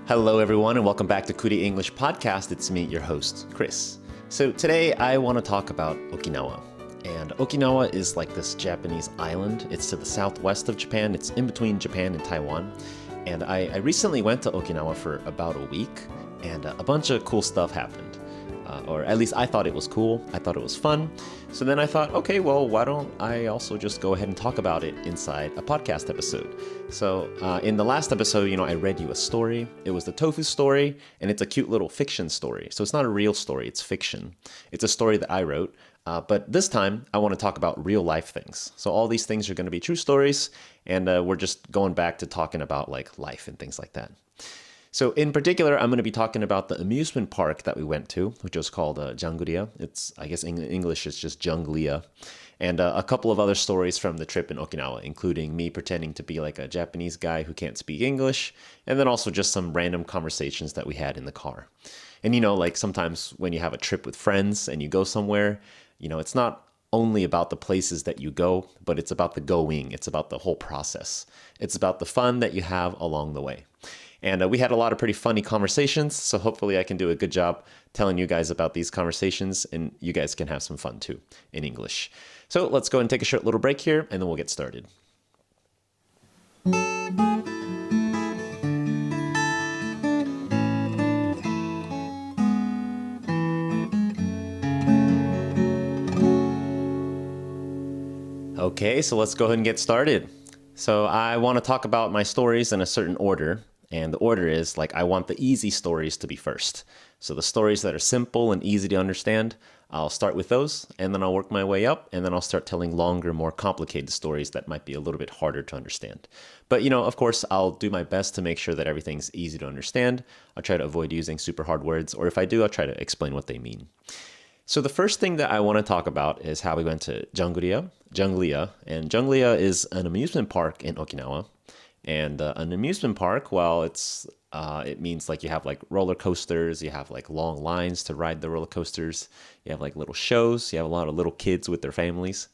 Hello, everyone, and welcome back to Kuli English Podcast. It's me, your host, Chris. So today I want to talk about Okinawa. And Okinawa is like this Japanese island. It's to the southwest of Japan. It's in between Japan and Taiwan. And I recently went to Okinawa for about a week, and a bunch of cool stuff happened. Or at least I thought it was cool. I thought it was fun. So then I thought, okay, well, why don't I also just go ahead and talk about it inside a podcast episode? So in the last episode, I read you a story. It was the tofu story, and it's a cute little fiction story. So it's not a real story, it's fiction. It's a story that I wrote. But this time, I want to talk about real life things. So all these things are going to be true stories, and we're just going back to talking about like life and things like that. So in particular, I'm going to be talking about the amusement park that we went to, which was called Junglia. I guess in English, it's just Junglia. And a couple of other stories from the trip in Okinawa, including me pretending to be like a Japanese guy who can't speak English, and then also just some random conversations that we had in the car. And like sometimes when you have a trip with friends and you go somewhere, it's not only about the places that you go, but it's about the going. It's about the whole process. It's about the fun that you have along the way. And we had a lot of pretty funny conversations, so hopefully I can do a good job telling you guys about these conversations, and you guys can have some fun too in English. So let's go and take a short little break here, and then we'll get started. Okay, so let's go ahead and get started. So I want to talk about my stories in a certain order. And the order is I want the easy stories to be first. So the stories that are simple and easy to understand, I'll start with those, and then I'll work my way up, and then I'll start telling longer, more complicated stories that might be a little bit harder to understand. But, of course, I'll do my best to make sure that everything's easy to understand. I'll try to avoid using super hard words, or if I do, I'll try to explain what they mean. So the first thing that I want to talk about is how we went to Junglia, and Junglia is an amusement park in Okinawa. And an amusement park, well, it means you have roller coasters, you have long lines to ride the roller coasters, you have little shows, you have a lot of little kids with their families.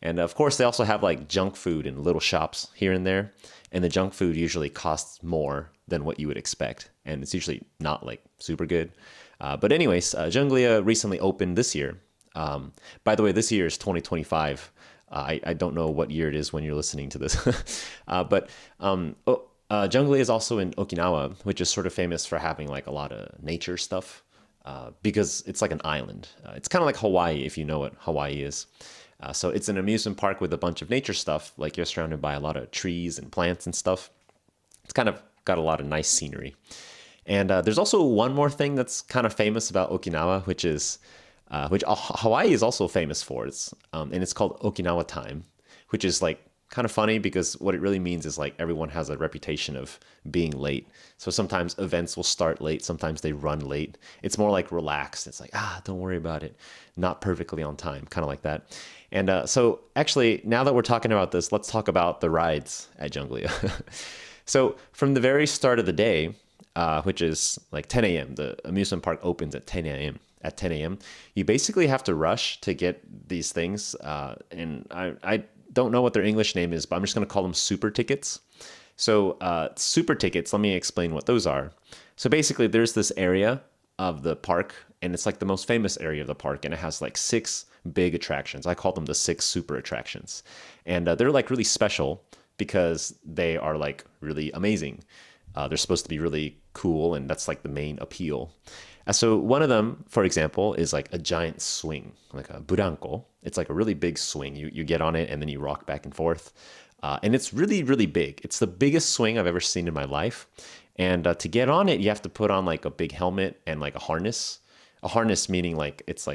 And of course, they also have junk food in little shops here and there. And the junk food usually costs more than what you would expect. And it's usually not super good. But anyways, Junglia recently opened this year. By the way, this year is 2025. I don't know what year it is when you're listening to this. But Junglia is also in Okinawa, which is sort of famous for having a lot of nature stuff because it's like an island. It's kind of like Hawaii, if you know what Hawaii is. So it's an amusement park with a bunch of nature stuff. You're surrounded by a lot of trees and plants and stuff. It's kind of got a lot of nice scenery. And there's also one more thing that's kind of famous about Okinawa, which Hawaii is also famous for. And it's called Okinawa time, which is kind of funny because what it really means is everyone has a reputation of being late. So sometimes events will start late, sometimes they run late. It's more relaxed. It's don't worry about it. Not perfectly on time, kind of like that. And so actually, now that we're talking about this, let's talk about the rides at Junglia. So from the very start of the day, which is 10 a.m., the amusement park opens at 10 a.m. At 10 a.m., you basically have to rush to get these things. And I don't know what their English name is, but I'm just going to call them super tickets. So super tickets, let me explain what those are. So basically, there's this area of the park, and it's the most famous area of the park, and it has 6 big attractions. I call them the 6 super attractions. And they're really special because they are really amazing. They're supposed to be really cool, and that's the main appeal. So one of them, for example, is a giant swing, a buranko. It's a really big swing. You get on it and then you rock back and forth. And it's really, really big. It's the biggest swing I've ever seen in my life. And to get on it, you have to put on a big helmet and a harness. A harness meaning it's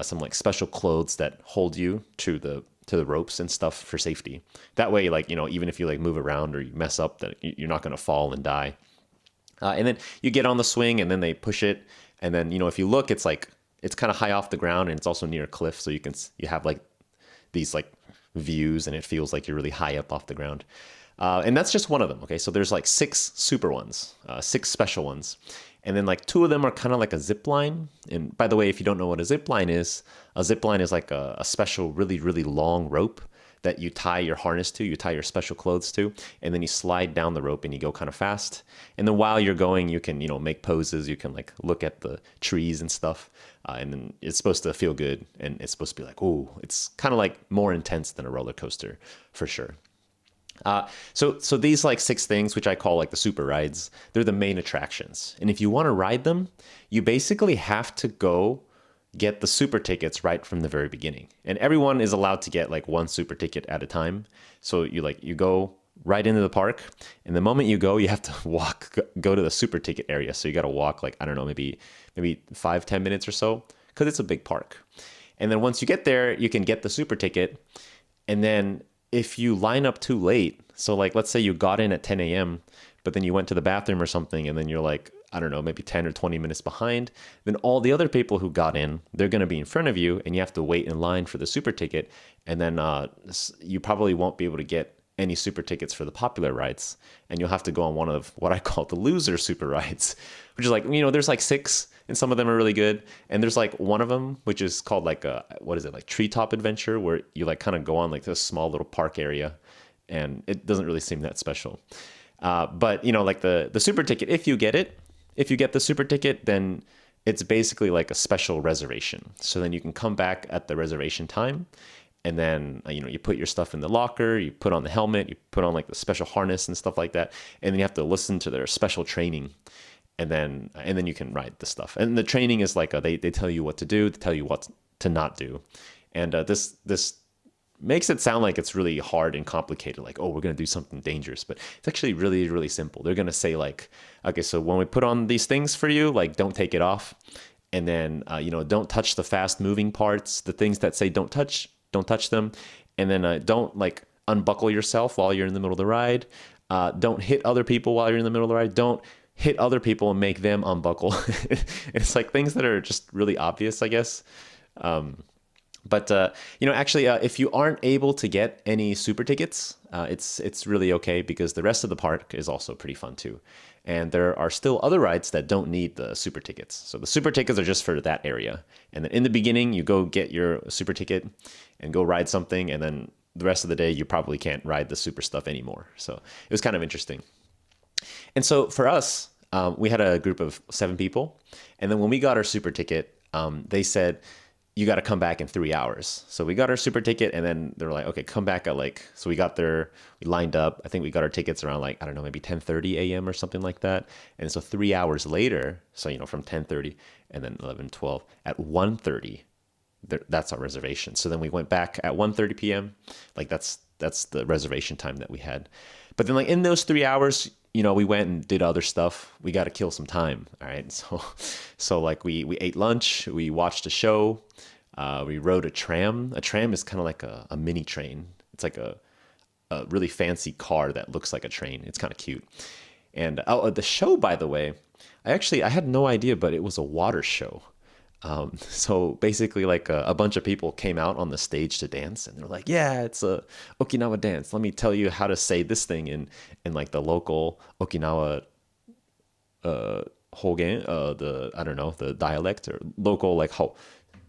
some special clothes that hold you to the ropes and stuff for safety. That way, even if you move around or you mess up, that you're not going to fall and die. And then you get on the swing and then they push it. And then, if you look, it's it's kind of high off the ground and it's also near a cliff. So you have these views and it feels you're really high up off the ground. And that's just one of them. Okay. So there's 6 super ones, 6 special ones. And then 2 of them are kind of like a zip line. And by the way, if you don't know what a zip line is like a special, really, really long rope that you tie your harness to, you tie your special clothes to, and then you slide down the rope and you go kind of fast. And then while you're going, you can, make poses. You can like look at the trees and stuff. And then it's supposed to feel good. And it's supposed to be like, oh, it's kind of like more intense than a roller coaster for sure. So these like 6 things, which I call like the super rides, they're the main attractions. And if you want to ride them, you basically have to go get the super tickets right from the very beginning. And everyone is allowed to get like 1 super ticket at a time. So you go right into the park, and the moment you go, you have to go to the super ticket area. So you got to walk like, I don't know, maybe 5-10 minutes or so, because it's a big park. And then once you get there, you can get the super ticket. And then if you line up too late, so like let's say you got in at 10 a.m., but then you went to the bathroom or something, and then you're like, I don't know, maybe 10 or 20 minutes behind, then all the other people who got in, they're going to be in front of you, and you have to wait in line for the super ticket. And then you probably won't be able to get any super tickets for the popular rides, and you'll have to go on one of what I call the loser super rides, which is like, there's like 6, and some of them are really good. And there's like one of them, which is called like like treetop adventure, where you like kind of go on like this small little park area, and it doesn't really seem that special. But like the super ticket, if you get the super ticket, then it's basically like a special reservation. So then you can come back at the reservation time, and then you put your stuff in the locker, you put on the helmet, you put on like the special harness and stuff like that, and then you have to listen to their special training, and then you can ride the stuff. And the training is like they tell you what to do, they tell you what to not do, and this makes it sound like it's really hard and complicated, like, oh, we're going to do something dangerous, but it's actually really, really simple. They're going to say like, okay, so when we put on these things for you, like, don't take it off. And then, don't touch the fast moving parts, the things that say don't touch them. And then don't like unbuckle yourself while you're in the middle of the ride. Don't hit other people while you're in the middle of the ride. Don't hit other people and make them unbuckle. It's like things that are just really obvious, I guess. But actually, if you aren't able to get any super tickets, it's really okay, because the rest of the park is also pretty fun too. And there are still other rides that don't need the super tickets. So the super tickets are just for that area. And then in the beginning, you go get your super ticket and go ride something. And then the rest of the day, you probably can't ride the super stuff anymore. So it was kind of interesting. And so for us, we had a group of 7 people. And then when we got our super ticket, they said, you got to come back in 3 hours. So we got our super ticket, and then they're like, okay, come back at so we got there, we lined up. I think we got our tickets around like, I don't know, maybe 10:30 a.m. or something like that. And so 3 hours later, so, from 10:30 and then 11, 12, at 1:30, that's our reservation. So then we went back at 1:30 p.m. Like that's the reservation time that we had. But then like in those 3 hours, we went and did other stuff. We got to kill some time. All right. So like we ate lunch, we watched a show, we rode a tram. A tram is kind of like a mini train. It's like a really fancy car that looks like a train. It's kind of cute. And the show, by the way, I had no idea, but it was a water show. So basically like a bunch of people came out on the stage to dance, and they're like, yeah, it's a Okinawa dance. Let me tell you how to say this thing in like the local Okinawa, Hogen, the dialect or local, like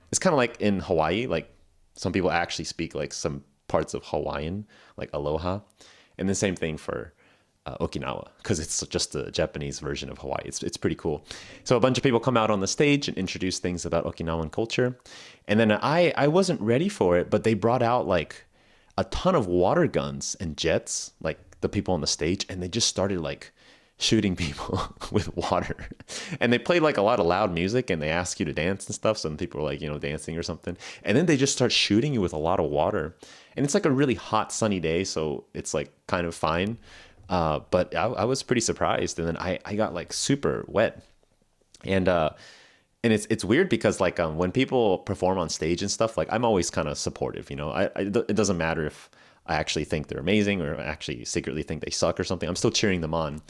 it's kind of like in Hawaii, like some people actually speak like some parts of Hawaiian, like aloha, and the same thing for Okinawa, because it's just the Japanese version of Hawaii. It's pretty cool. So a bunch of people come out on the stage and introduce things about Okinawan culture. And then I wasn't ready for it, but they brought out like a ton of water guns and jets, like the people on the stage, and they just started like shooting people with water. And they played like a lot of loud music, and they ask you to dance and stuff. Some people were like, dancing or something. And then they just start shooting you with a lot of water. And it's like a really hot, sunny day, so it's like kind of fine. But I was pretty surprised, and then I got like super wet, and it's weird because like when people perform on stage and stuff, like I'm always kind of supportive, it doesn't matter if I actually think they're amazing or actually secretly think they suck or something. I'm still cheering them on.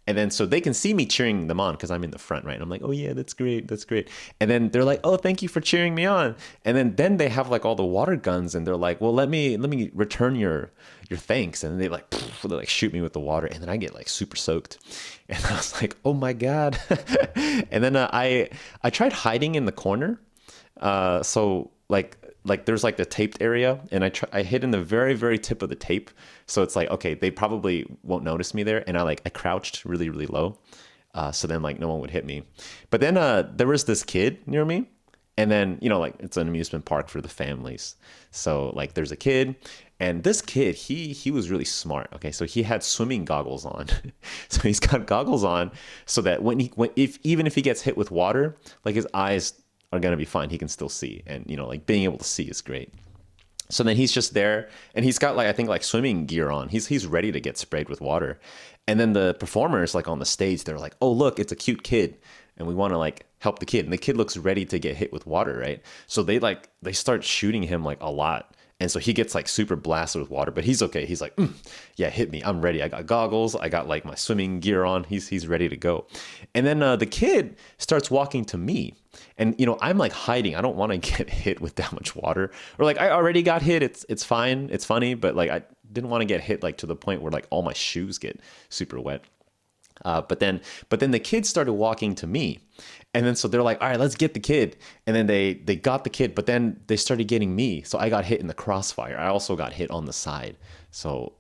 And then so they can see me cheering them on because I'm in the front, right? And I'm like, oh yeah, that's great. And then they're like, oh, thank you for cheering me on. And then they have like all the water guns, and they're like, well, let me return your thanks. And they like shoot me with the water, and then I get like super soaked. And I was like, oh my God. And then I tried hiding in the corner. So like like there's like the taped area, and I hit in the very very tip of the tape, so it's like okay, they probably won't notice me there, and I crouched really really low, so then like no one would hit me. But then there was this kid near me, and then like it's an amusement park for the families, so like there's a kid, and this kid he was really smart. Okay, so he had swimming goggles on, so he's got goggles on so that if even if he gets hit with water, like his eyes are gonna be fine. He can still see, and like being able to see is great. So then he's just there, and he's got like I think like swimming gear on. He's ready to get sprayed with water. And then the performers like on the stage, they're like, "Oh look, it's a cute kid, and we want to like help the kid." And the kid looks ready to get hit with water, right? So they start shooting him like a lot. And so he gets like super blasted with water, but he's okay. He's like, yeah, hit me. I'm ready. I got goggles. I got like my swimming gear on. He's ready to go. And then the kid starts walking to me. And, I'm like hiding. I don't want to get hit with that much water. Or like I already got hit. It's fine. It's funny. But like I didn't want to get hit like to the point where like all my shoes get super wet. But then the kids started walking to me, and then so they're like, all right, let's get the kid. And then they got the kid, but then they started getting me. So I got hit in the crossfire. I also got hit on the side. So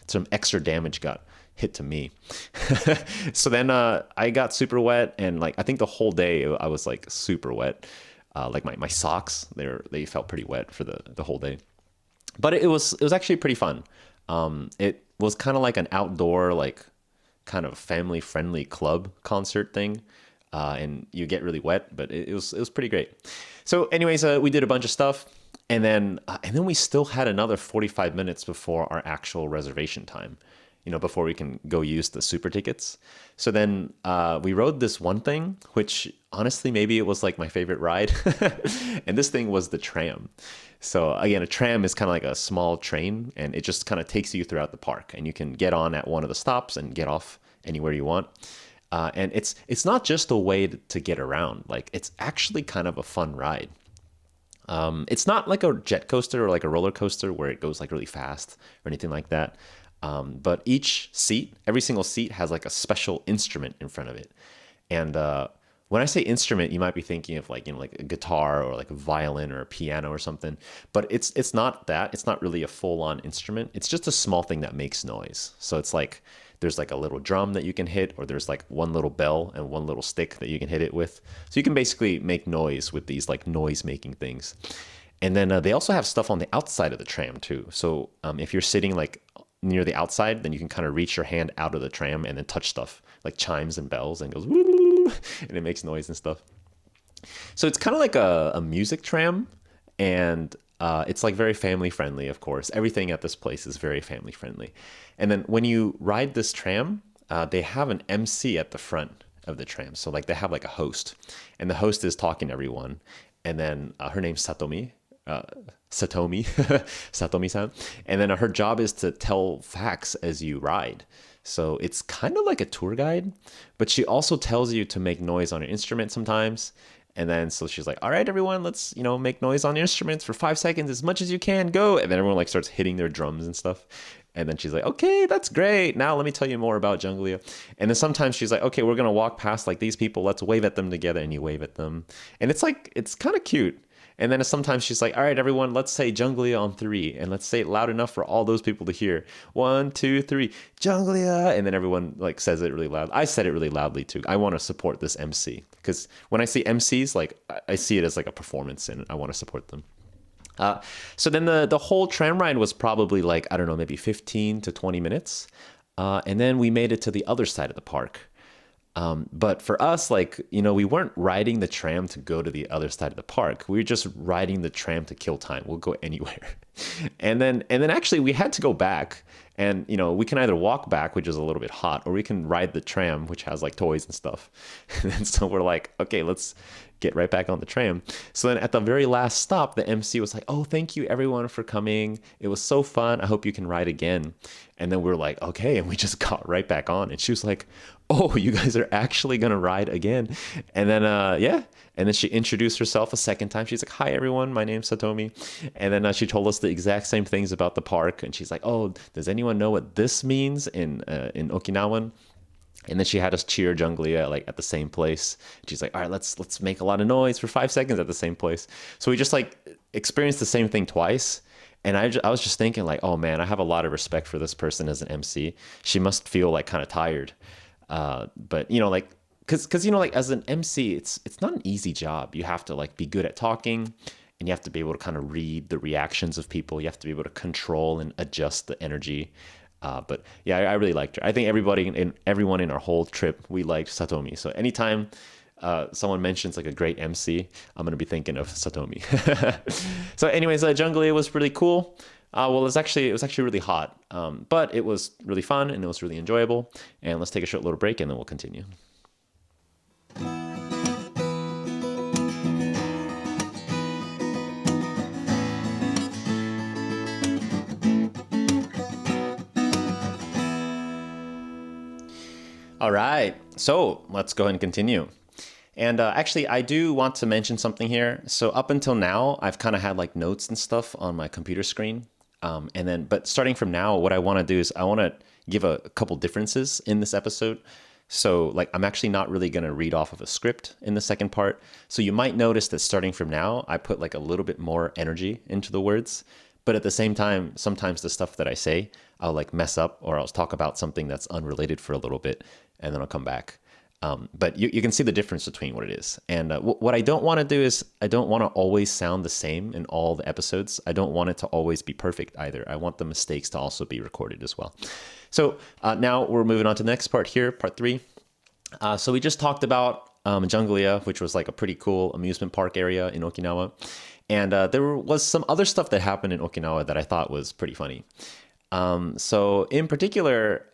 some extra damage got hit to me. So then I got super wet, and like I think the whole day I was like super wet. Like my socks, they felt pretty wet for the whole day. But it was actually pretty fun. It was kind of like an outdoor like kind of family friendly club concert thing, and you get really wet, but it was pretty great. So anyways, we did a bunch of stuff, and then we still had another 45 minutes before our actual reservation time, before we can go use the super tickets. So then we rode this one thing, which honestly maybe it was like my favorite ride. And this thing was the tram. So again, a tram is kind of like a small train, and it just kind of takes you throughout the park, and you can get on at one of the stops and get off anywhere you want. And it's not just a way to get around. Like it's actually kind of a fun ride. It's not like a jet coaster or like a roller coaster where it goes like really fast or anything like that. But every single seat has like a special instrument in front of it. And when I say instrument, you might be thinking of like, like a guitar or like a violin or a piano or something. But it's not that. It's not really a full-on instrument. It's just a small thing that makes noise. So it's like there's like a little drum that you can hit, or there's like one little bell and one little stick that you can hit it with. So you can basically make noise with these like noise-making things. And then they also have stuff on the outside of the tram too. So if you're sitting like near the outside, then you can kind of reach your hand out of the tram and then touch stuff like chimes and bells, and goes woo, and it makes noise and stuff. So it's kind of like a music tram, and it's like very family friendly. Of course, everything at this place is very family friendly. And then when you ride this tram, they have an MC at the front of the tram. So like they have like a host, and the host is talking to everyone. And then her name's Satomi. Satomi-san. And then her job is to tell facts as you ride. So it's kind of like a tour guide, but she also tells you to make noise on your instrument sometimes. And then so she's like, all right, everyone, let's, make noise on your instruments for 5 seconds, as much as you can, go. And then everyone like starts hitting their drums and stuff. And then she's like, okay, that's great. Now let me tell you more about Junglia. And then sometimes she's like, okay, we're going to walk past like these people. Let's wave at them together. And you wave at them. And it's kind of cute. And then sometimes she's like, all right, everyone, let's say Junglia on 3. And let's say it loud enough for all those people to hear. 1, 2, 3, Junglia. And then everyone like says it really loud. I said it really loudly too. I want to support this MC. Because when I see MCs, like I see it as like a performance, and I want to support them. So then the whole tram ride was probably like, I don't know, maybe 15 to 20 minutes. And then we made it to the other side of the park. But for us, like, we weren't riding the tram to go to the other side of the park. We were just riding the tram to kill time. We'll go anywhere. And then actually we had to go back, and, we can either walk back, which is a little bit hot, or we can ride the tram, which has like toys and stuff. And so we're like, okay, let's get right back on the tram. So then at the very last stop, the MC was like, oh, thank you everyone for coming. It was so fun. I hope you can ride again. And then we're like, okay. And we just got right back on. And she was like, oh, you guys are actually going to ride again. And then, yeah. And then she introduced herself a second time. She's like, hi, everyone. My name's Satomi. And then she told us the exact same things about the park. And she's like, oh, does anyone know what this means in Okinawan? And then she had us cheer Junglia like at the same place. She's like, all right, let's make a lot of noise for 5 seconds at the same place. So we just like experienced the same thing twice. And I was just thinking like, oh man, I have a lot of respect for this person as an MC. She must feel like kind of tired. But you know, like, cause you know, like as an MC, it's not an easy job. You have to like be good at talking, and you have to be able to kind of read the reactions of people. You have to be able to control and adjust the energy. But yeah, I really liked her. I think everyone in our whole trip, we liked Satomi. So anytime someone mentions like a great MC, I'm gonna be thinking of Satomi. So, anyways, Junglia was really cool. Well, it was actually really hot, but it was really fun and it was really enjoyable. And let's take a short little break and then we'll continue. All right, so let's go ahead and continue. And actually, I do want to mention something here. So up until now, I've kind of had like notes and stuff on my computer screen. But starting from now, what I want to do is I want to give a couple differences in this episode. So like, I'm actually not really going to read off of a script in the second part. So you might notice that starting from now, I put like a little bit more energy into the words. But at the same time, sometimes the stuff that I say, I'll like mess up or I'll talk about something that's unrelated for a little bit and then I'll come back. But you can see the difference between what it is. And what I don't want to do is I don't want to always sound the same in all the episodes. I don't want it to always be perfect either. I want the mistakes to also be recorded as well. So now we're moving on to the next part here, part 3. So we just talked about Junglia, which was like a pretty cool amusement park area in Okinawa. And there was some other stuff that happened in Okinawa that I thought was pretty funny. So in particular,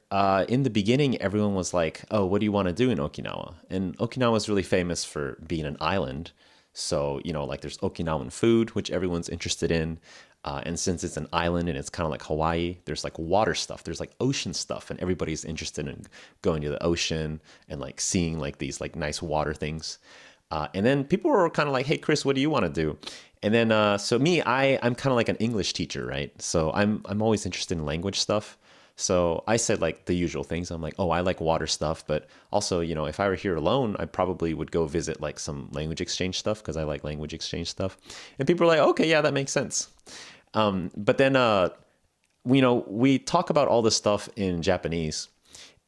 in the beginning, everyone was like, oh, what do you want to do in Okinawa? And Okinawa is really famous for being an island. So, you know, like there's Okinawan food, which everyone's interested in. And since it's an island and it's kind of like Hawaii, there's like water stuff, there's like ocean stuff, and everybody's interested in going to the ocean and like seeing like these like nice water things. And then people were kind of like, hey, Chris, what do you want to do? And then, so me, I'm kind of like an English teacher, right? So I'm always interested in language stuff. So I said like the usual things. I'm like, oh, I like water stuff, but also, you know, if I were here alone, I probably would go visit like some language exchange stuff because I like language exchange stuff. And people are like, okay, yeah, that makes sense. But then, you know, we talk about all this stuff in Japanese.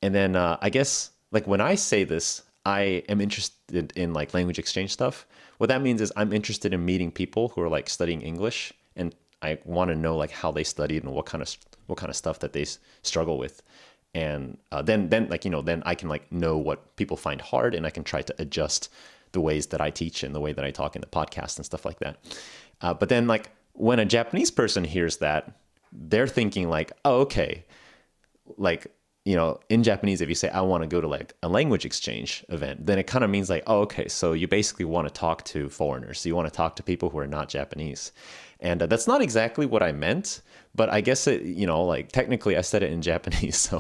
And then I guess like when I say this, I am interested in like language exchange stuff. What that means is I'm interested in meeting people who are like studying English, and I want to know like how they studied and what kind of stuff that they struggle with. And then like, you know, then I can like know what people find hard, and I can try to adjust the ways that I teach and the way that I talk in the podcast and stuff like that. But then like when a Japanese person hears that, they're thinking like, oh, okay, like, you know, in Japanese, if you say, I want to go to like a language exchange event, then it kind of means like, oh, okay, so you basically want to talk to foreigners. So you want to talk to people who are not Japanese. And that's not exactly what I meant, but I guess it, you know, like technically I said it in Japanese.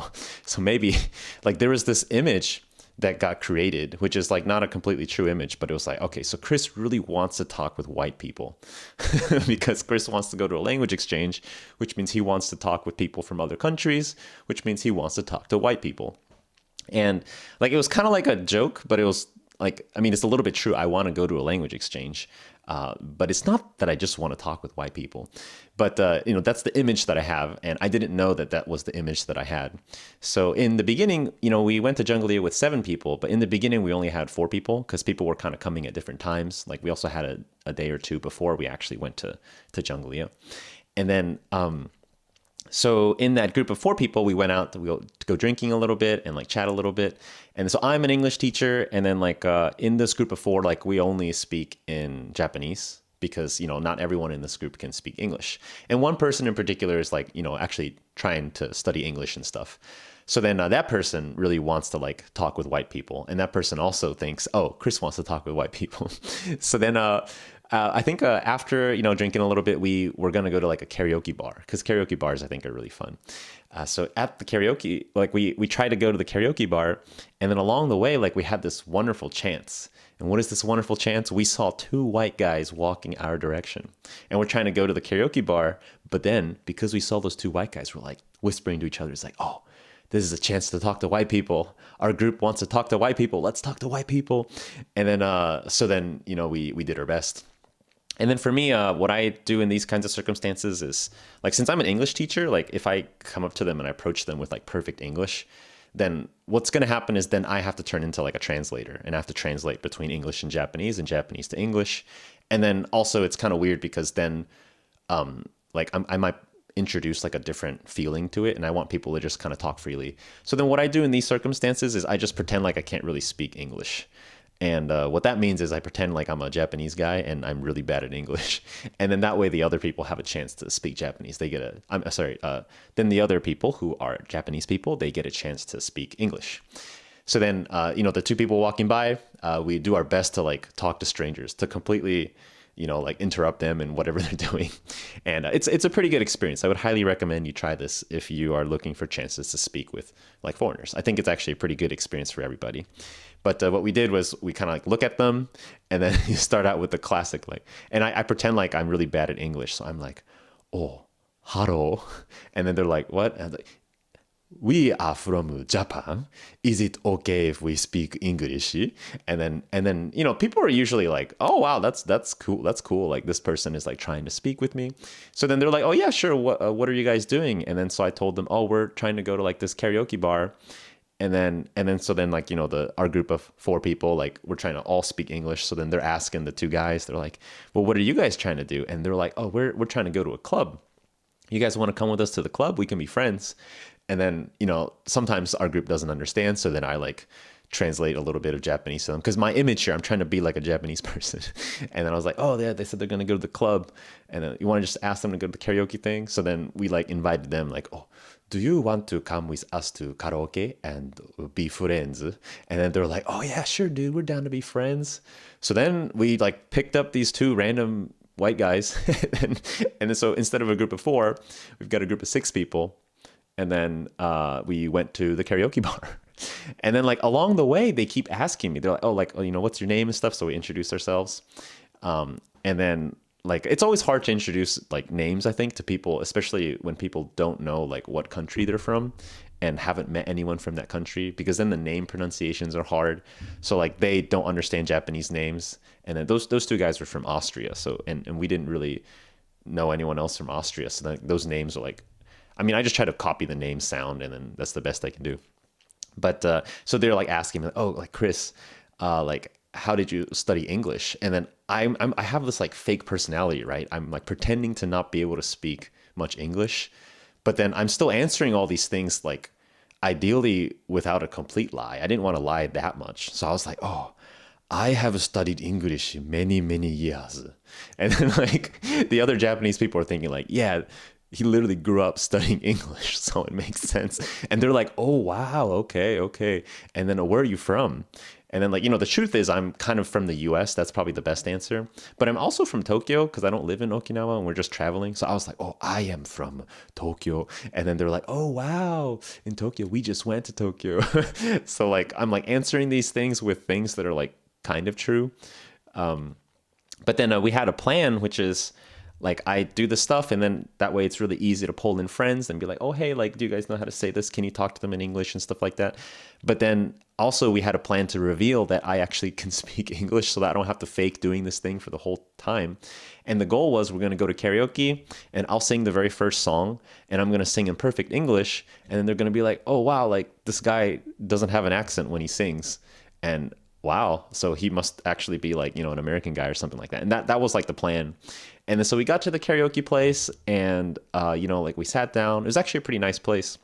So maybe like there was this image that got created, which is like not a completely true image, but it was like, okay, so Chris really wants to talk with white people because Chris wants to go to a language exchange, which means he wants to talk with people from other countries, which means he wants to talk to white people. And like, it was kind of like a joke, but it was like, I mean, it's a little bit true. I want to go to a language exchange, but it's not that I just want to talk with white people. But, you know, that's the image that I have. And I didn't know that that was the image that I had. So in the beginning, you know, we went to Junglia with 7 people, but in the beginning, we only had 4 people because people were kind of coming at different times. Like we also had a day or two before we actually went to Junglia. And then, so in that group of 4 people, we went out to go drinking a little bit and like chat a little bit. And so I'm an English teacher. And then like in this group of 4, like we only speak in Japanese because, you know, not everyone in this group can speak English. And one person in particular is like, you know, actually trying to study English and stuff. So then that person really wants to like talk with white people. And that person also thinks, oh, Chris wants to talk with white people. So then I think after, you know, drinking a little bit, we were going to go to like a karaoke bar because karaoke bars, I think, are really fun. So at the karaoke, like we tried to go to the karaoke bar, and then along the way, like we had this wonderful chance. And what is this wonderful chance? We saw 2 white guys walking our direction, and we're trying to go to the karaoke bar. But then because we saw those 2 white guys, we're like whispering to each other. It's like, oh, this is a chance to talk to white people. Our group wants to talk to white people. Let's talk to white people. And then, so then, we did our best. And then for me, what I do in these kinds of circumstances is like, since I'm an English teacher, like if I come up to them and I approach them with like perfect English, then what's going to happen is then I have to turn into like a translator and I have to translate between English and Japanese to English. And then also it's kind of weird because then like I might introduce like a different feeling to it and I want people to just kind of talk freely. So then what I do in these circumstances is I just pretend like I can't really speak English. And what that means is I pretend like I'm a Japanese guy and I'm really bad at English. And then that way the other people have a chance to speak Japanese. Then the other people who are Japanese people, they get a chance to speak English. So then, the two people walking by, we do our best to like talk to strangers, to completely, like interrupt them in whatever they're doing. And it's a pretty good experience. I would highly recommend you try this if you are looking for chances to speak with like foreigners. I think it's actually a pretty good experience for everybody. But what we did was we kind of like look at them and then you start out with the classic, like, and I pretend like I'm really bad at English. So I'm like, oh, hello. And then they're like, what? And I'm like, we are from Japan. Is it okay if we speak English? And then, people are usually like, oh, wow, that's cool. That's cool. Like this person is like trying to speak with me. So then they're like, oh yeah, sure. What are you guys doing? And then, so I told them, oh, we're trying to go to like this karaoke bar. And then, so then like, our group of 4 people, like we're trying to all speak English. So then they're asking the 2 guys, they're like, well, what are you guys trying to do? And they're like, oh, we're trying to go to a club. You guys want to come with us to the club? We can be friends. And then, sometimes our group doesn't understand. So then I like translate a little bit of Japanese to them. Because my image here, I'm trying to be like a Japanese person. And then I was like, oh, yeah, they said they're going to go to the club. And then you want to just ask them to go to the karaoke thing? So then we like invited them like, oh, do you want to come with us to karaoke and be friends? And then they're like, oh yeah, sure, dude, we're down to be friends. So then we like picked up these 2 random white guys. and then so instead of a group of 4, we've got a group of 6 people. And then we went to the karaoke bar. And then like along the way, they keep asking me, they're like, oh, what's your name and stuff? So we introduce ourselves. And then like, it's always hard to introduce like names, I think, to people, especially when people don't know like what country they're from and haven't met anyone from that country, because then the name pronunciations are hard. So like they don't understand Japanese names. And then those 2 guys were from Austria. So, and we didn't really know anyone else from Austria. So those names are like, I mean, I just try to copy the name sound and then that's the best I can do. But so they're like asking me, oh, like Chris, like, how did you study English? And then I have this like fake personality, right? I'm like pretending to not be able to speak much English, but then I'm still answering all these things like ideally without a complete lie. I didn't want to lie that much. So I was like, oh, I have studied English many, many years. And then like the other Japanese people are thinking like, yeah, he literally grew up studying English, so it makes sense. And they're like, oh, wow, okay. And then, where are you from? And then like, the truth is I'm kind of from the US. That's probably the best answer. But I'm also from Tokyo because I don't live in Okinawa and we're just traveling. So I was like, oh, I am from Tokyo. And then they're like, oh, wow, in Tokyo, we just went to Tokyo. So like, I'm like answering these things with things that are like kind of true. But then we had a plan, which is like I do the stuff and then that way it's really easy to pull in friends and be like, oh, hey, like, do you guys know how to say this? Can you talk to them in English and stuff like that? But then also we had a plan to reveal that I actually can speak English so that I don't have to fake doing this thing for the whole time. And the goal was we're going to go to karaoke and I'll sing the very first song and I'm going to sing in perfect English. And then they're going to be like, oh, wow, like this guy doesn't have an accent when he sings. And wow, so he must actually be like, an American guy or something like that. And that was like the plan. And then so we got to the karaoke place and, like we sat down. It was actually a pretty nice place.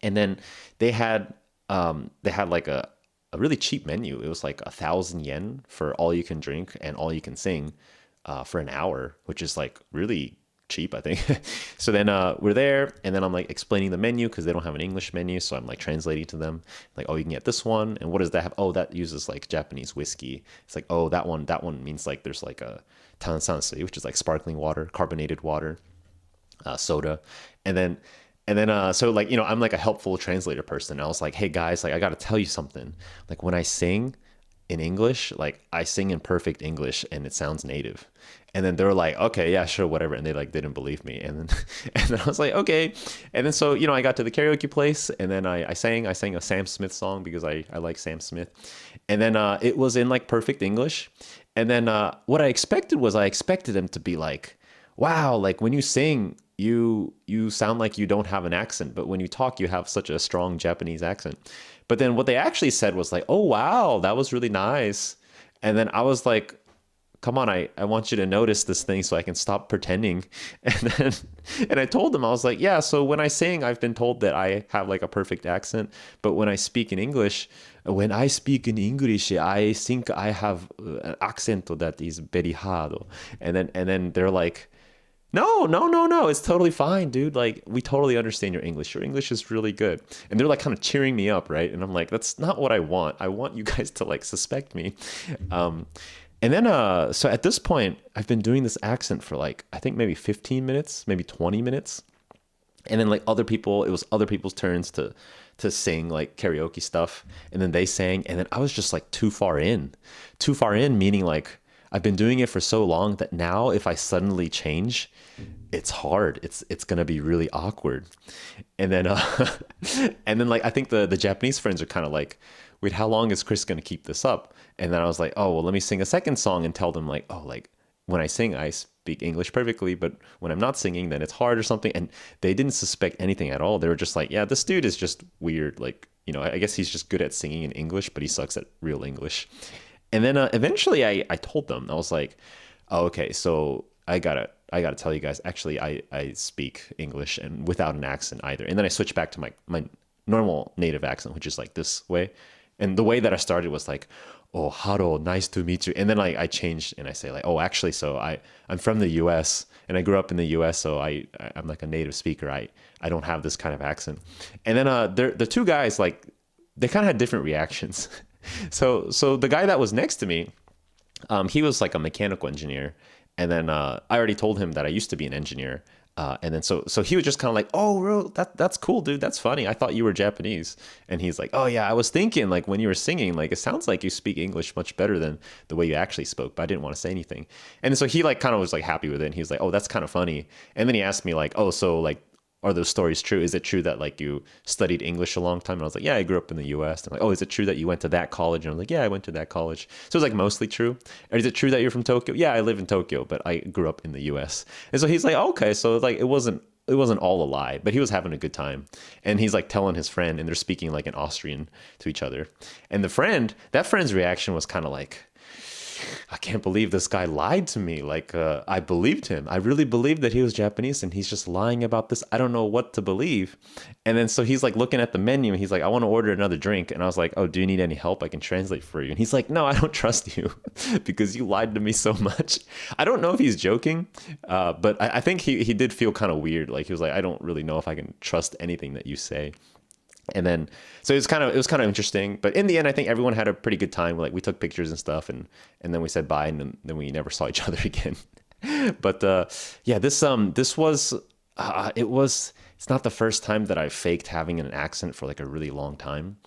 And then they had like a really cheap menu. It was like 1,000 yen for all you can drink and all you can sing for an hour, which is like really cheap, I think. So then we're there and then I'm like explaining the menu because they don't have an English menu. So I'm like translating to them like, oh, you can get this one. And what does that have? Oh, that uses like Japanese whiskey. It's like, oh, that one means like there's like a tansansui, which is like sparkling water, carbonated water, soda. And then so like, I'm like a helpful translator person. I was like, hey guys, like I got to tell you something. Like when I sing, in English, like I sing in perfect English and it sounds native. And then they were like, okay, yeah, sure, whatever. And they like didn't believe me. And then and then I was like, okay. And then so, I got to the karaoke place and then I sang a Sam Smith song because I like Sam Smith. And then it was in like perfect English. And then what I expected them to be like, wow, like when you sing, you sound like you don't have an accent, but when you talk, you have such a strong Japanese accent. But then what they actually said was like, oh wow, that was really nice. And then I was like, come on, I want you to notice this thing so I can stop pretending. And then and I told them, I was like, yeah, so when I sing, I've been told that I have like a perfect accent, but when I speak in English, I think I have an accent that is very hard. And then they're like, no, no, no, no. It's totally fine, dude. Like, we totally understand your English. Your English is really good. And they're like kind of cheering me up, right? And I'm like, that's not what I want. I want you guys to like suspect me. And then, so at this point, I've been doing this accent for like, I think maybe 15 minutes, maybe 20 minutes. And then like it was other people's turns to sing like karaoke stuff. And then they sang. And then I was just like too far in, meaning like, I've been doing it for so long that now if I suddenly change, it's hard. It's gonna be really awkward. And then and then like I think the Japanese friends are kind of like, wait, how long is Chris gonna keep this up? And then I was like, oh well, let me sing a second song and tell them like, oh, like when I sing, I speak English perfectly, but when I'm not singing, then it's hard or something. And they didn't suspect anything at all. They were just like, yeah, this dude is just weird. Like, I guess he's just good at singing in English, but he sucks at real English. And then eventually I told them, I was like, oh, okay, so I gotta tell you guys, actually, I speak English and without an accent either. And then I switched back to my normal native accent, which is like this way. And the way that I started was like, oh, Haro, nice to meet you. And then I changed and I say like, oh, actually, so I'm from the US and I grew up in the US, so I'm like a native speaker. I don't have this kind of accent. And then the two guys, like, they kind of had different reactions. So the guy that was next to me, he was like a mechanical engineer. And then I already told him that I used to be an engineer. And then so he was just kind of like, oh, bro, that's cool, dude. That's funny. I thought you were Japanese. And he's like, oh, yeah, I was thinking like when you were singing, like it sounds like you speak English much better than the way you actually spoke. But I didn't want to say anything. And so he like kind of was like happy with it. And he was like, oh, that's kind of funny. And then he asked me like, oh, so like, are those stories true? Is it true that like you studied English a long time? And I was like, yeah, I grew up in the US. And I'm like, oh, is it true that you went to that college? And I was like, yeah, I went to that college. So it was like mostly true. Or is it true that you're from Tokyo? Yeah, I live in Tokyo, but I grew up in the US. And so he's like, okay, so like it wasn't all a lie, but he was having a good time. And he's like telling his friend, and they're speaking like in Austrian to each other. And that friend's reaction was kind of like, I can't believe this guy lied to me. Like, I believed him. I really believed that he was Japanese and he's just lying about this. I don't know what to believe. And then so he's like looking at the menu and he's like, I want to order another drink. And I was like, oh, do you need any help? I can translate for you. And he's like, no, I don't trust you because you lied to me so much. I don't know if he's joking, but I think he did feel kind of weird. Like he was like, I don't really know if I can trust anything that you say. And then, so it was kind of interesting, but in the end, I think everyone had a pretty good time. Like we took pictures and stuff and then we said bye and then we never saw each other again. But, yeah, this was, it's not the first time that I faked having an accent for like a really long time.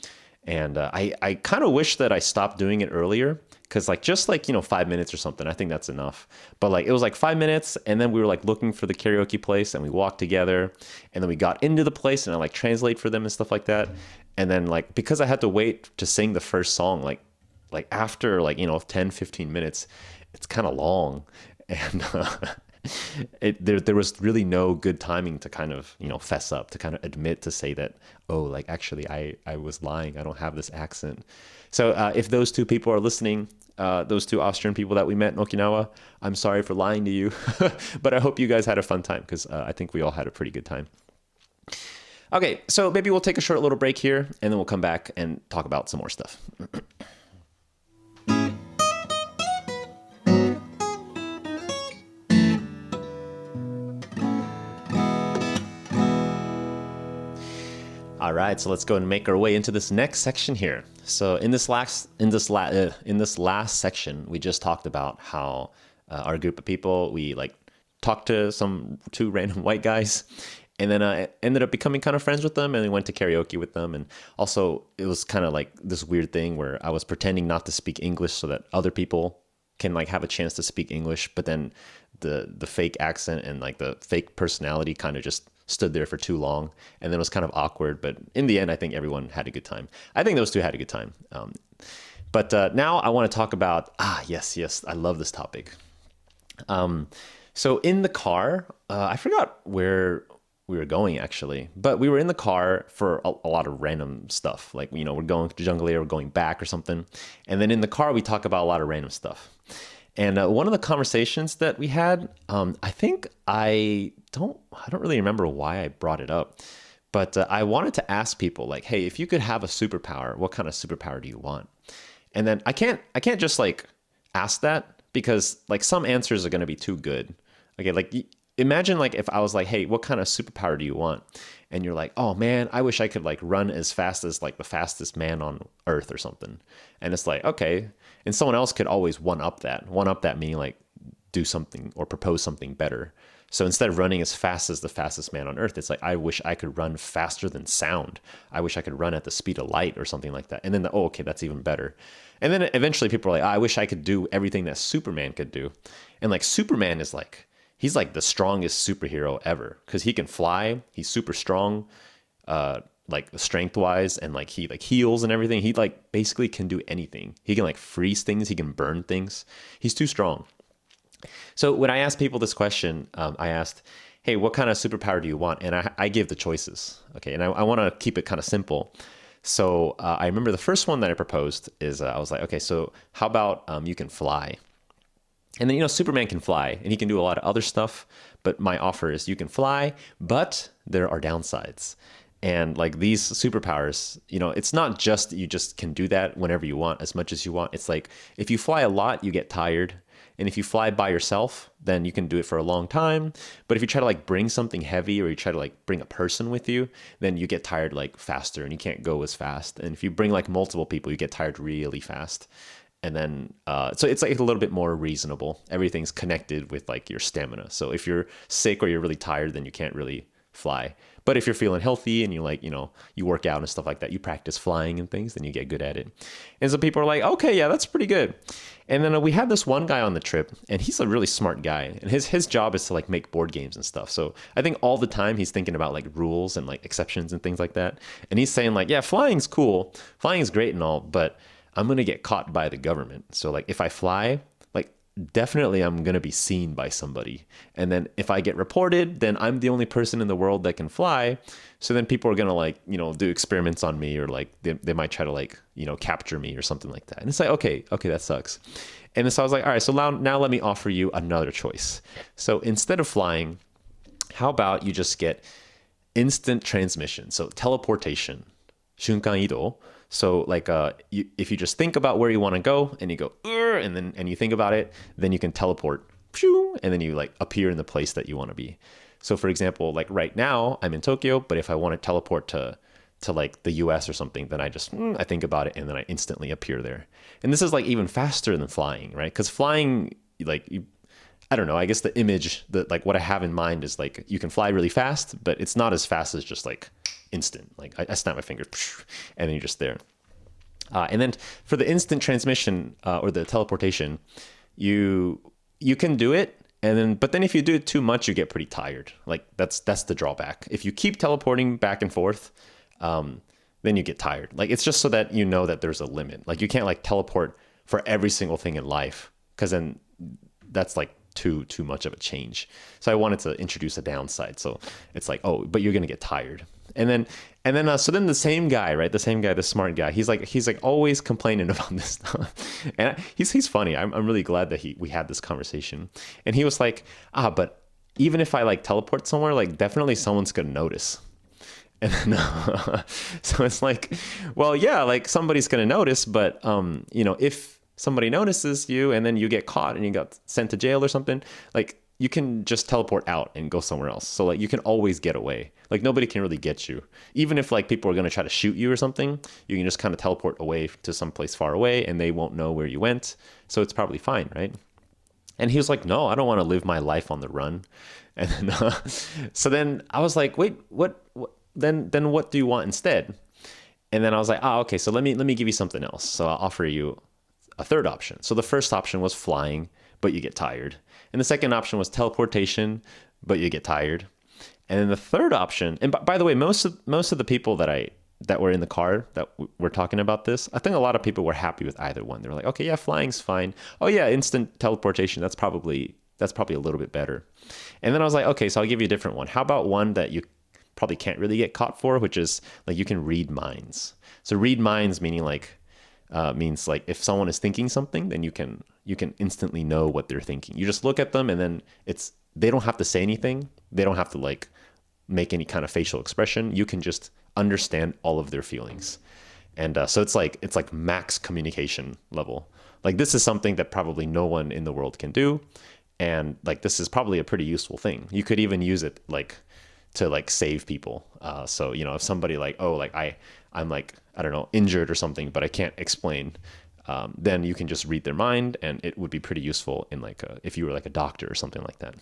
And, I kind of wish that I stopped doing it earlier. Cause like, just like, 5 minutes or something, I think that's enough. But like, it was like 5 minutes and then we were like looking for the karaoke place and we walked together and then we got into the place and I like translate for them and stuff like that. And then like, because I had to wait to sing the first song, like after like, 10, 15 minutes, it's kind of long. And, there was really no good timing to kind of, fess up, to kind of admit, to say that, oh, like actually I was lying. I don't have this accent. So if those two people are listening, those two Austrian people that we met in Okinawa, I'm sorry for lying to you, but I hope you guys had a fun time because I think we all had a pretty good time. Okay, so maybe we'll take a short little break here and then we'll come back and talk about some more stuff. All right, so let's go and make our way into this next section here. So in this last section, we just talked about how our group of people, we like talked to two random white guys, And then I ended up becoming kind of friends with them, and we went to karaoke with them. And also, it was kind of like this weird thing where I was pretending not to speak English so that other people can like have a chance to speak English. But then the fake accent and like the fake personality kind of just stood there for too long, and then it was kind of awkward. But in the end, I think everyone had a good time. I think those two had a good time. But now I want to talk about yes, I love this topic. So in the car, I forgot where we were going actually, but we were in the car for a lot of random stuff. Like, we're going to Junglia or going back or something. And then in the car, we talk about a lot of random stuff. And one of the conversations that we had, I think I don't really remember why I brought it up, but I wanted to ask people like, hey, if you could have a superpower, what kind of superpower do you want? And then I can't just like ask that because like some answers are going to be too good. Okay, like imagine like if I was like, hey, what kind of superpower do you want? And you're like, oh man, I wish I could like run as fast as like the fastest man on earth or something. And it's like, okay. And someone else could always one up that meaning like do something or propose something better. So instead of running as fast as the fastest man on earth, it's like, I wish I could run faster than sound. I wish I could run at the speed of light or something like that. And then, okay, that's even better. And then eventually people are like, I wish I could do everything that Superman could do. And like Superman is like, he's like the strongest superhero ever because he can fly. He's super strong, like strength wise, and like he like heals and everything. He like basically can do anything. He can like freeze things. He can burn things. He's too strong. So when I asked people this question, I asked, hey, what kind of superpower do you want? And I give the choices. Okay. And I want to keep it kind of simple. So I remember the first one that I proposed is I was like, okay, so how about you can fly? And then, Superman can fly and he can do a lot of other stuff. But my offer is you can fly, but there are downsides. And like these superpowers, it's not just you just can do that whenever you want, as much as you want. It's like if you fly a lot, you get tired. And if you fly by yourself, then you can do it for a long time. But if you try to like bring something heavy or you try to like bring a person with you, then you get tired like faster and you can't go as fast. And if you bring like multiple people, you get tired really fast. And then, so it's like a little bit more reasonable. Everything's connected with like your stamina. So if you're sick or you're really tired, then you can't really fly. But if you're feeling healthy and you like, you work out and stuff like that, you practice flying and things, then you get good at it. And so people are like, okay, yeah, that's pretty good. And then we had this one guy on the trip and he's a really smart guy. And his job is to like make board games and stuff. So I think all the time he's thinking about like rules and like exceptions and things like that. And he's saying like, yeah, flying's cool. Flying's great and all, but I'm going to get caught by the government. So like if I fly, like definitely I'm going to be seen by somebody. And then if I get reported, then I'm the only person in the world that can fly. So then people are going to like, do experiments on me or like they might try to like, capture me or something like that. And it's like, okay, that sucks. And so I was like, all right, so now let me offer you another choice. So instead of flying, how about you just get instant transmission? So teleportation, 瞬間移動. So like if you just think about where you want to go and you go and you think about it, then you can teleport and then you like appear in the place that you want to be. So for example, like right now I'm in Tokyo, but if I want to teleport to like the US or something, then I just I think about it and then I instantly appear there. And this is like even faster than flying, right? Because flying, like I don't know, I guess the image that like what I have in mind is like you can fly really fast, but it's not as fast as just like instant. Like I snap my fingers and then you're just there. And then for the instant transmission or the teleportation, you can do it. But then if you do it too much, you get pretty tired. Like that's the drawback. If you keep teleporting back and forth, then you get tired. Like it's just so that you know that there's a limit. Like you can't like teleport for every single thing in life because then that's like too much of a change. So I wanted to introduce a downside. So it's like, oh, but you're gonna get tired. And then so then the same guy, right? The same guy, the smart guy. He's like always complaining about this stuff, and he's funny. I'm really glad that we had this conversation. And he was like, but even if I like teleport somewhere, like definitely someone's gonna notice. And then, so it's like, well, yeah, like somebody's gonna notice, but if somebody notices you and then you get caught and you got sent to jail or something, like you can just teleport out and go somewhere else. So like you can always get away. Like nobody can really get you. Even if like people are going to try to shoot you or something, you can just kind of teleport away to some place far away and they won't know where you went. So it's probably fine, right? And he was like, no, I don't want to live my life on the run. And then, so then I was like, wait, then what do you want instead? And then I was like, okay, so let me give you something else. So I'll offer you a third option. So the first option was flying, but you get tired. And the second option was teleportation, but you get tired. And then the third option, and by the way, most of the people that were in the car that were talking about this, I think a lot of people were happy with either one. They were like, okay, yeah, flying's fine. Oh yeah, instant teleportation, that's probably a little bit better. And then I was like, okay, so I'll give you a different one. How about one that you probably can't really get caught for, which is like you can read minds. So read minds means like if someone is thinking something, then you can instantly know what they're thinking. You just look at them and then they don't have to say anything. They don't have to like make any kind of facial expression. You can just understand all of their feelings. And so it's like max communication level. Like this is something that probably no one in the world can do. And like this is probably a pretty useful thing. You could even use it like to like save people. So, you know, if somebody like, oh, like I'm like, I don't know, injured or something, but I can't explain, then you can just read their mind, and it would be pretty useful in like if you were like a doctor or something like that.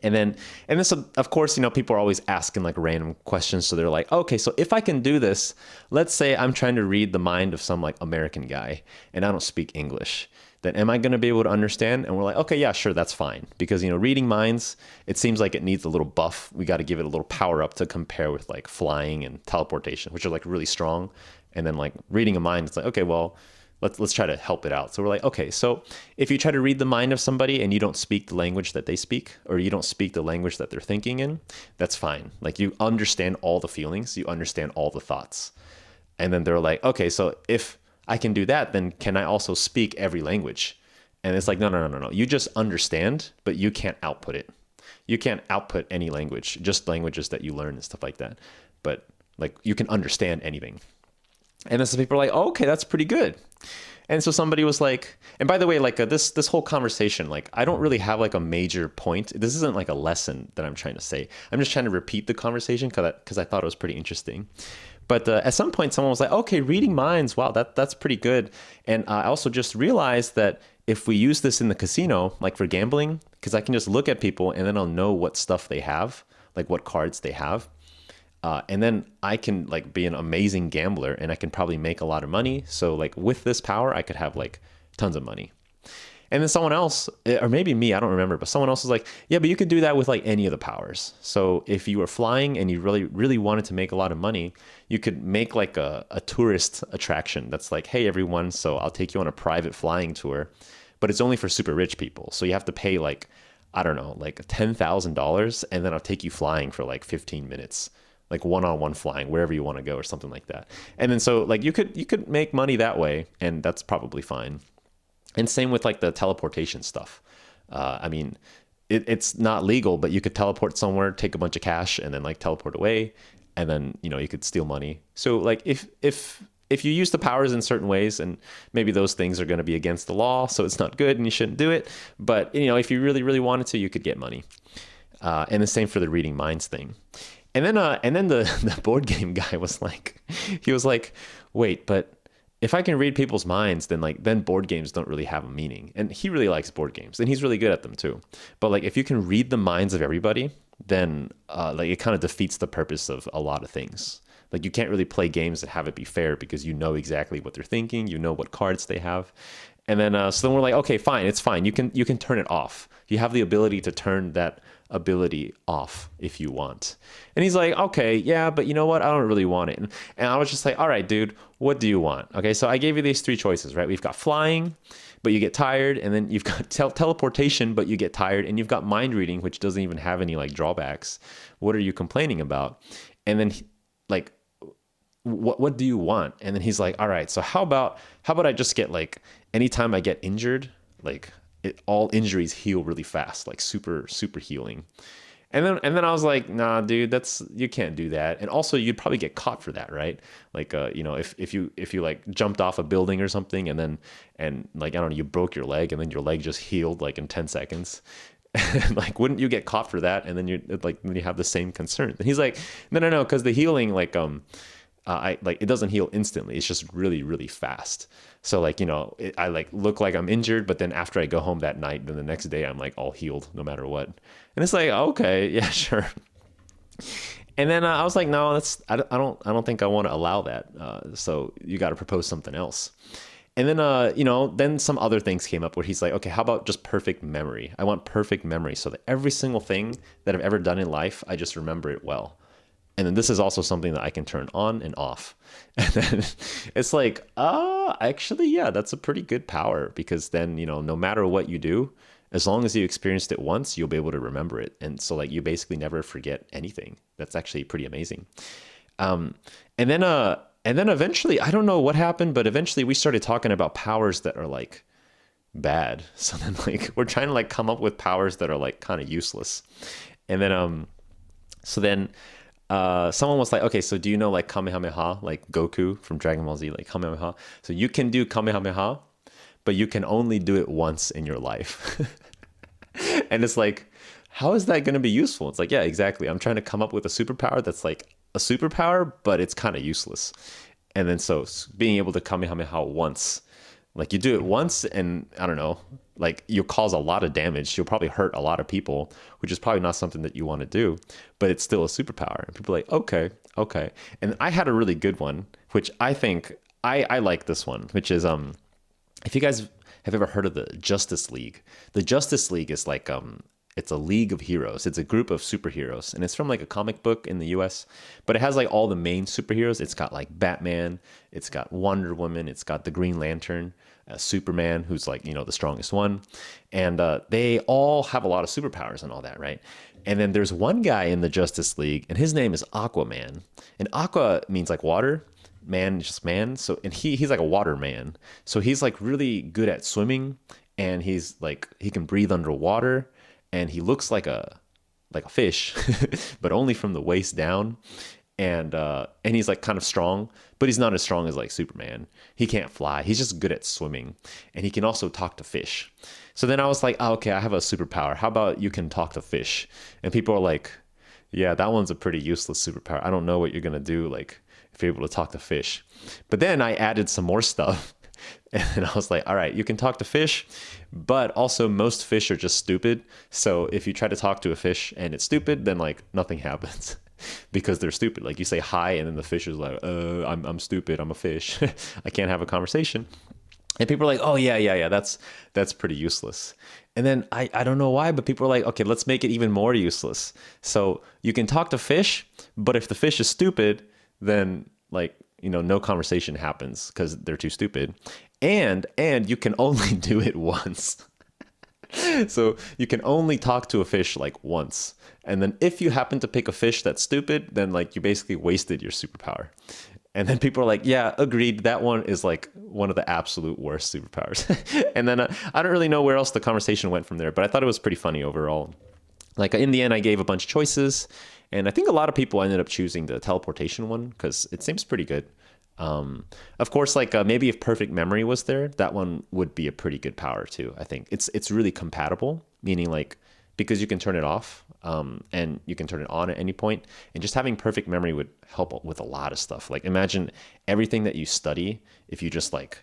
And then so of course, you know, people are always asking like random questions. So they're like, okay, so if I can do this, let's say I'm trying to read the mind of some like American guy and I don't speak English, then am I going to be able to understand? And we're like, okay, yeah, sure, that's fine. Because, you know, reading minds, it seems like it needs a little buff. We got to give it a little power up to compare with like flying and teleportation, which are like really strong. And then like reading a mind, it's like, okay, well, let's try to help it out. So we're like, okay, so if you try to read the mind of somebody and you don't speak the language that they speak, or you don't speak the language that they're thinking in, that's fine. Like you understand all the feelings, you understand all the thoughts. And then they're like, okay, so if I can do that, then can I also speak every language? And it's like, no. You just understand, but you can't output it. You can't output any language, just languages that you learn and stuff like that. But like you can understand anything. And then some people are like, oh, okay, that's pretty good. And so somebody was like, and by the way, like this whole conversation, like I don't really have like a major point. This isn't like a lesson that I'm trying to say. I'm just trying to repeat the conversation because I thought it was pretty interesting. But at some point, someone was like, okay, reading minds, wow, that's pretty good. And I also just realized that if we use this in the casino, like for gambling, because I can just look at people and then I'll know what stuff they have, like what cards they have. And then I can like be an amazing gambler and I can probably make a lot of money. So like with this power, I could have like tons of money. And then someone else, or maybe me, I don't remember, but someone else was like, yeah, but you could do that with like any of the powers. So if you were flying and you really, really wanted to make a lot of money, you could make like a tourist attraction that's like, hey, everyone, so I'll take you on a private flying tour, but it's only for super rich people. So you have to pay like, I don't know, like $10,000, and then I'll take you flying for like 15 minutes. Like one-on-one flying wherever you want to go or something like that. And then so like you could make money that way, and that's probably fine. And same with like the teleportation stuff. I mean, it's not legal, but you could teleport somewhere, take a bunch of cash, and then like teleport away, and then you know you could steal money. So like if you use the powers in certain ways, and maybe those things are going to be against the law, so it's not good and you shouldn't do it. But you know, if you really really wanted to, you could get money. And the same for the reading minds thing. And then the board game guy was like, he was like, wait, but if I can read people's minds, then board games don't really have a meaning. And he really likes board games, and he's really good at them too. But like, if you can read the minds of everybody, then like it kind of defeats the purpose of a lot of things. Like you can't really play games that have it be fair because you know exactly what they're thinking, you know what cards they have. And then so then we're like, okay, fine, it's fine. You can turn it off. You have the ability to turn that ability off if you want. And he's like, okay, yeah, but you know what? I don't really want it. And I was just like, all right, dude, what do you want? Okay, so I gave you these three choices, right? We've got flying, but you get tired, and then you've got teleportation, but you get tired, and you've got mind reading, which doesn't even have any like drawbacks. What are you complaining about? And then like, what do you want? And then he's like, all right, so how about I just get like, anytime I get injured, like all injuries heal really fast, like super healing. And then I was like, nah, dude, you can't do that. And also you'd probably get caught for that, right? Like, you know, if you like jumped off a building or something, and like, I don't know, you broke your leg, and then your leg just healed like in 10 seconds. Like, wouldn't you get caught for that? And then you have the same concern. And he's like, no, because the healing, like, it doesn't heal instantly. It's just really, really fast. So like, I like look like I'm injured, but then after I go home that night, then the next day I'm like all healed no matter what. And it's like, okay, yeah, sure. And then I was like, no, I don't think I want to allow that. So you got to propose something else. And then, then some other things came up where he's like, okay, how about just perfect memory? I want perfect memory so that every single thing that I've ever done in life, I just remember it well. And then this is also something that I can turn on and off. And then it's like, actually, yeah, that's a pretty good power, because then, no matter what you do, as long as you experienced it once, you'll be able to remember it. And so like you basically never forget anything. That's actually pretty amazing. And then eventually, I don't know what happened, but eventually we started talking about powers that are like bad. So then like we're trying to like come up with powers that are like kind of useless. And then someone was like, okay, so do you know like Kamehameha, like Goku from Dragon Ball Z, like Kamehameha? So you can do Kamehameha, but you can only do it once in your life. And it's like, how is that going to be useful? It's like, yeah, exactly. I'm trying to come up with a superpower that's like a superpower, but it's kind of useless. And then so being able to Kamehameha once, like you do it once and I don't know, like you'll cause a lot of damage. You'll probably hurt a lot of people, which is probably not something that you want to do, but it's still a superpower. And people are like, okay. And I had a really good one, which I think I like this one, which is, if you guys have ever heard of the Justice League, the Justice League is like, it's a league of heroes. It's a group of superheroes, and it's from like a comic book in the US, but it has like all the main superheroes. It's got like Batman, it's got Wonder Woman, it's got the Green Lantern, Superman, who's like, the strongest one. And they all have a lot of superpowers and all that, right? And then there's one guy in the Justice League, and his name is Aquaman. And aqua means like water, man, just man. So, and he's like a water man. So he's like really good at swimming, and he's like, he can breathe underwater. And he looks like a fish, but only from the waist down. And he's like kind of strong, but he's not as strong as like Superman. He can't fly. He's just good at swimming, and he can also talk to fish. So then I was like, oh, okay, I have a superpower. How about you can talk to fish? And people are like, yeah, that one's a pretty useless superpower. I don't know what you're gonna do, like if you're able to talk to fish. But then I added some more stuff. And I was like, all right, you can talk to fish, but also most fish are just stupid. So if you try to talk to a fish and it's stupid, then like nothing happens because they're stupid. Like you say hi, and then the fish is like, I'm stupid. I'm a fish. I can't have a conversation. And people are like, oh yeah, that's pretty useless. And then I don't know why, but people are like, okay, let's make it even more useless. So you can talk to fish, but if the fish is stupid, then like, no conversation happens because they're too stupid. And you can only do it once. So you can only talk to a fish like once. And then if you happen to pick a fish that's stupid, then like you basically wasted your superpower. And then people are like, yeah, agreed. That one is like one of the absolute worst superpowers. And then I don't really know where else the conversation went from there, but I thought it was pretty funny overall. Like in the end, I gave a bunch of choices, and I think a lot of people ended up choosing the teleportation one because it seems pretty good. Of course, like maybe if perfect memory was there, that one would be a pretty good power too. I think it's really compatible, meaning like because you can turn it off, and you can turn it on at any point, and just having perfect memory would help with a lot of stuff. Like imagine everything that you study, if you just like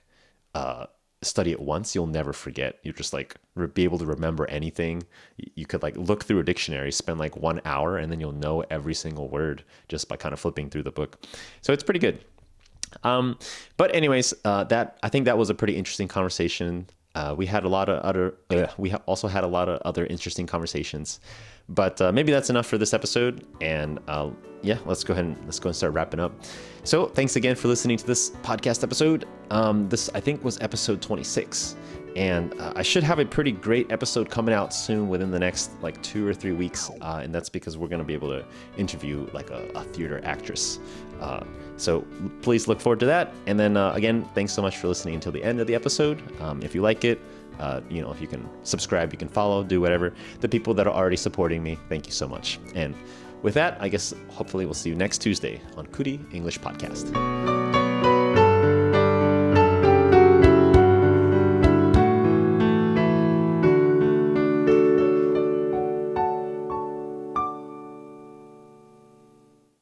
study it once, you'll never forget. You'll just like be able to remember anything. You could like look through a dictionary, spend like 1 hour, and then you'll know every single word just by kind of flipping through the book. So it's pretty good. But anyways, I think that was a pretty interesting conversation. We had a lot of other, also had a lot of other interesting conversations, but maybe that's enough for this episode. And let's go ahead and start wrapping up. So thanks again for listening to this podcast episode. This I think was episode 26. And I should have a pretty great episode coming out soon within the next like 2 or 3 weeks. And that's because we're going to be able to interview like a theater actress. So please look forward to that. And then again, thanks so much for listening until the end of the episode. If you like it, if you can subscribe, you can follow, do whatever. The people that are already supporting me, thank you so much. And with that, I guess hopefully we'll see you next Tuesday on Kuli English Podcast.